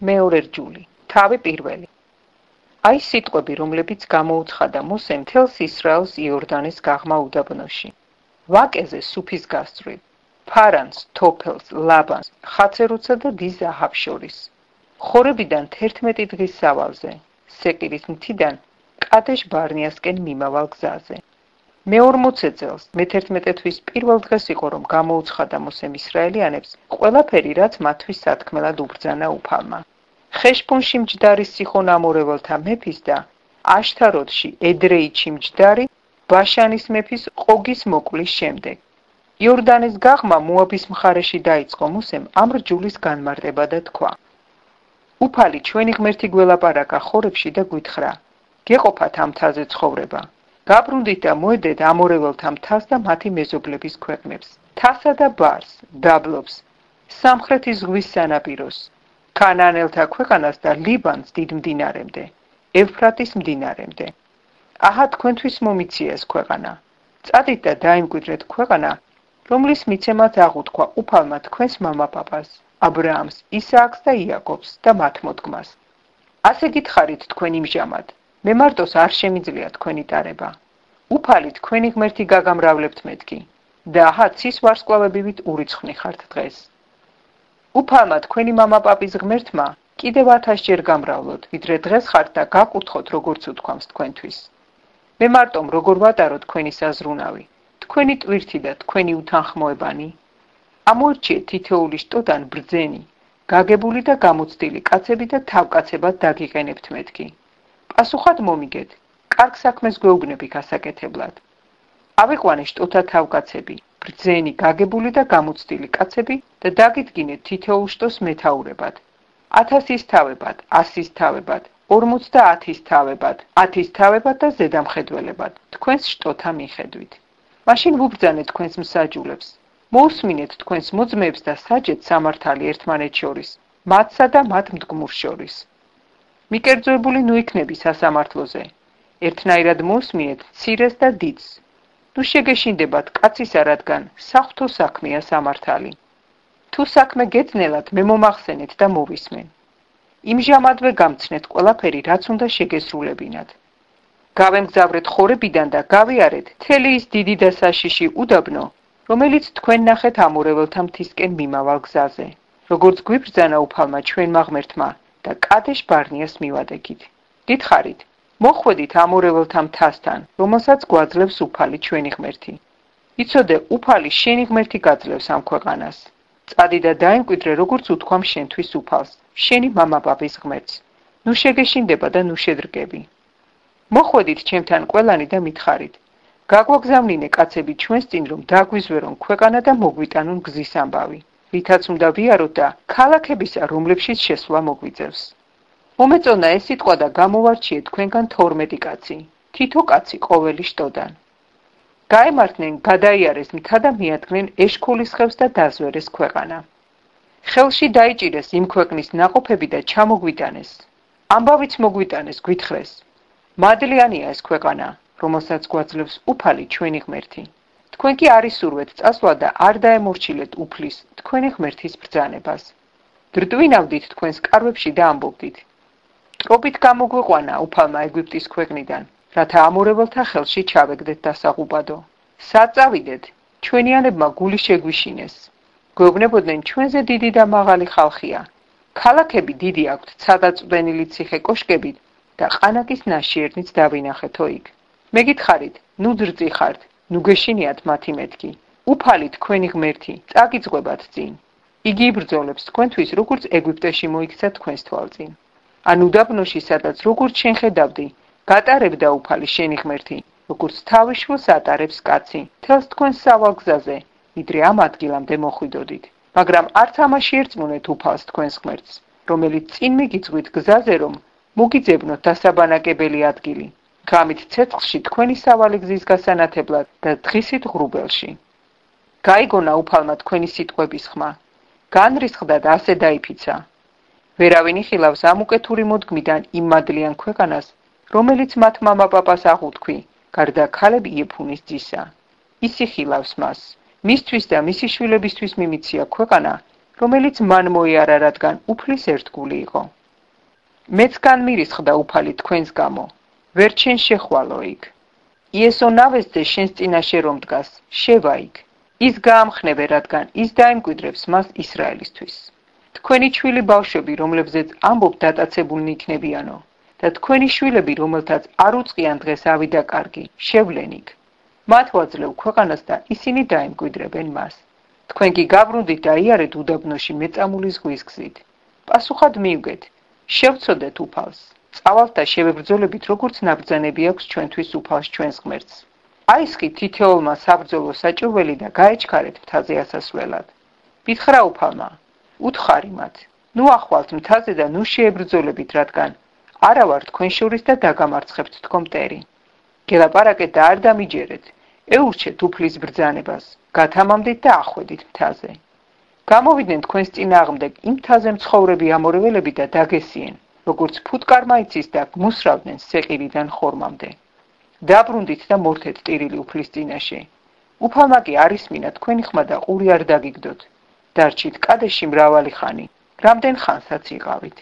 მეორე რჯული, თავი პირველი. აი სიტყვები, რომლებიც გამოუცხადა მოსემ მთელს ისრაელს იორდანის გაღმა უდაბნოში. ვაკეზე სუფის გასწვრივ, ფარანს, თოფელს, ლაბანს, ხაცერუცსა და დის აჰაბს შორის. ხორებიდან 11 დღის სავალზე, სეკირის მთიდან კადეშ ბარნიასკენ მიმავალ გზაზე. მე-40 წელს, მე-11 თვის პირველ დღეს იყო, რომ გამოუცხადა მოსემ ისრაელიანებს ყველაფერი, რაც მათთვის სათქმელად უბრძანა უფალმა. ხეშბონში მჯდარი სიხონ ამორეველთა მეფის და აშთაროთში ედრეიჩი მჯდარი ბაშანის მეფის ყოგის მოკვლის შემდეგ. იორდანის გაღმა მოაბის მხარეში დაიწყო მოსემ ამ რჯულის განმარტება და თქვა: უფალი ჩვენი ღმერთი გველაპარაკა ხორებში და გვითხრა: გეყოფათ ამ მთაზე ცხოვრება. გაბრუნდით და მოედეთ ამორეველთა მთას და მათი მეზობლების ქვეყნებს, თასა და ბარს, დაბლობს, სამხრეთის ზღვის სანაპიროს, ქანაანელთა ქვეყანას და ლიბანს დიდ მდინარემდე, ევფრატის მდინარემდე. აჰა თქვენთვის მომიცია ეს ქვეყანა. წადით და დაიმკვიდრეთ ქვეყანა, რომლის მიცემაც აღუთქვა უფალმა თქვენს მამაპაპას, აბრაამს, ისააკს და იაკობს და მათ მოდგმას. ასე გითხარით თქვენ იმჟამად, მე მარტოს არ შემიძლია თქვენი ტარება. უფალი თქვენი ღმერთი გაგამრავლებთ მეთქი და აჰა ცის ვარსკვლავებივით ურიცხვნი ხართ დღეს. უფალმა თქვენი მამაპაპის ღმერთმა კიდევ 1000 ჯერ გამრავლოთ, ვიდრე დღეს ხართ და გაკურთხოთ როგორც უთქვამს თქვენთვის. მე მარტომ როგორ ვატარო თქვენი საზრუნავი, თქვენი ტვირთი და თქვენი უთანხმოებანი. ამორჩიეთ თითოეული შტოდან ბრძენი, გაგებული და გამოცდილი კაცები და თავკაცებად დაგიყენებთ მეთქი. პასუხად მომიგეთ, კარგ საქმეს გვეუბნები გასაკეთებლად. ავიყვანე შტოთა თავკაცები, ბრძენი, გაგებული და გამოცდილი კაცები და დაგიდგინეთ თითოეულ შტოს მეთაურებად. 1000-ის თავებად, 100-ის თავებად, 50-ის თავებად, 10-ის თავებად და ზედამხედველებად, თქვენს შტოთა მიხედვით. მაშინ ვუბრძანეთ თქვენს მსაჯულებს, მოусმინეთ თქვენს მოძმეებს და საჯეთ სამართალი ერთმანეთ შორის, მათსა და მათ მდგმურს შორის. მიკერძოებული ნუ იქნები სასამართლოზე, ერთნაირად მოусმინეთ მცირეს და დიდს. ნუ შეგეშინდებათ კაცისა, რადგან საღვთო საქმეა სამართალი. თუ საქმე გეძნელად, მე მომახსენეთ და მოვისმენ. იმჟამადვე გამცნეთ ყველაფერი, რაც უნდა შეგესრულებინათ. გავემგზავრეთ ხორებიდან და გავიარეთ მთელი ის დიდი და საშიში უდაბნო, რომელიც თქვენ ნახეთ ამორეველთა მთისკენ მიმავალ გზაზე, როგორც გვიბრძანა უფალმა ჩვენმა ღმერთმა და კადეშ ბარნიას მივადექით. გითხარით, მოხვედით ამორეველთა მთასთან, რომელსაც გვაძლევს უფალი ჩვენი ღმერთი. იცოდე, უფალი შენი ღმერთი გაძლევს ამ ქვეყანას. წადი და დაიმკვიდრე, როგორც უთქვამ შენთვის უფალს, შენი მამაპაპის ღმერთს. ნუ შეგეშინდება და ნუ შედრგები. მოხვედით ჩემთან ყველანი და მითხარით, გაგვაგზავნინე კაცები ჩვენს წინ, რომ დაგვიზვერონ ქვეყანა და მოგვიტანონ გზის ამბავი, რითაც უნდა ვიაროთ და ქალაქებისა, რომლებშიც შესვლა მოგვიწევს. მომეწონა ეს სიტყვა და გამოვარჩიეთ თქვენგან 12 კაცი, თითო კაცი ყოველი შტოდან. გაემართნენ, გადაიარეს მთა და მიადგნენ ეშქოლის ხევს და დაზვერეს ქვეყანა. ხელში დაიჭირეს იმ ქვეყნის ნაყოფები და ჩამოგვიტანეს. ამბავიც მოგვიტანეს, გვითხრეს. მადლიანია ეს ქვეყანა, რომელსაც გვაძლევს უფალი ჩვენი ღმერთი. თქვენ კი არ ისურვეთ წასვლა და არ დაემორჩილეთ უფლის თქვენი ღმერთის ბრძანებას. დრტვინავდით თქვენს კარვებში და ამბობდით. ტრობით გამოგვიყვანა უფალმა ეგვიპტის ქვეყნიდან, რათა ამორეველთა ხელში ჩავეგდეთ დასაღუპადო. საწავიდეთ, ჩვენიანებმა გული შეგვიშინეს. გვეუბნებოდნენ ჩვენზე დიდი და მაღალი ხალხია. ქალაქები დიდი აქვთ ცადაწვდენილი ციხე კოშკებით და ყანაკის ნაშიერნიც დავინახეთო იქ. მე გითხარით, ნუ ძრწიხართ, ნუ გეშინიათ მათი მეთქი. უფალი თქვენი ღმერთი, წაგიძღვებათ წინ. იგი იბრძოლებს თქვენთვის, როგორც ეგვიპტეში მოიქცა თქვენს თვალწინ. ან უდაბნოში, სადაც როგორც შენ ხედავდი, გატარებდა უფალი შენი ღმერთი, როგორც თავის შვილს ატარებს კაცი, მთელს თქვენს სავალ გზაზე, ვიდრე ამ ადგილამდე მოხვიდოდით. მაგრამ არც ამაში ერწმუნეთ უფალს თქვენს ღმერთს, რომელიც წინ მიგიძღვით გზაზე, რომ მოგიძებნოთ დასაბანაკებელი ადგილი, ღამით ცეცხლში თქვენი სავალი გზის გასანათებლად და დღისით ღრუბელში. გაიგონა უფალმა თქვენი სიტყვების ხმა, განრისხდა და ასე დაიფიცა. ვერავინ იხილავს ამ უკეთური მოდგმიდან იმ მადლიან ქვეყანას, რომელიც მათ მამაპაპას აღუთქვი, გარდა ქალებ იეფუნის ძისა. ის იხილავს მას, მისთვის და მისი შვილებისთვის მიმიცია ქვეყანა, რომელიც მან მოიარა, რადგან უფლის ერთგული იყო. მეც განმირისხდა უფალი თქვენს გამო, ვერ ჩენ შეხვალო იქ. იესო ნავესზე შენს წინაშე რომ დგას, შევა იქ. ის გაამხნევე, რადგან ის დაემკვიდრებს მას ისრაელისთვის. თქვენი ჩვილი ბავშვები, რომლებზეც ამბობ დატაცებულნი იქნებიანო, და თქვენი შვილები, რომელთაც არ უწყიან დღეს ავიდა კარგი, შევლენ იქ. მათ ვაძლევ ქვეყანას და ისინი დაემკვიდრებენ მას. თქვენ კი გაბრუნდით და იარეთ უდაბნოში მეწამული ზღვის გზით. პასუხად მიუგეთ, შევწოდეთ უფალს. წავალთ და შევებრძოლებით, როგორც ნაბრძანები აქვს ჩვენთვის უფალს ჩვენს ღმერთს. აისხით თითოეულმა საბრძოლო საჭურველი და გაეჩქარეთ მთაზე ასასვლელად. მითხრა უფალმა, უთხარი მათ, ნუ ახვალთ მთაზე და ნუ შეებრძოლებით, რადგან არა ვარ თქვენ შორის და დაგამარცხებთ თქო მტერი. გელაპარაკეთ და არ დამიჯერეთ, ეურჩეთ უფლის ბრძანებას, გათამამდით და ახვედით მთაზე. გამოვიდნენ თქვენს წინააღმდეგ იმ მთაზე მცხოვრები ამორეველები და დაგესიენ, როგორც ფუტკარმა იცის და გმუსრავდნენ სეყირიდან ხორმამდე. დაბრუნდით და მორთეთ ტირილი უფლის წინაშე. უფალმა კი არ ისმინა თქვენი ხმა და ყური არ დაგიგდოთ. დარჩით კადეში მრავალი ხანი, რამდენ ხანსაც იყავით.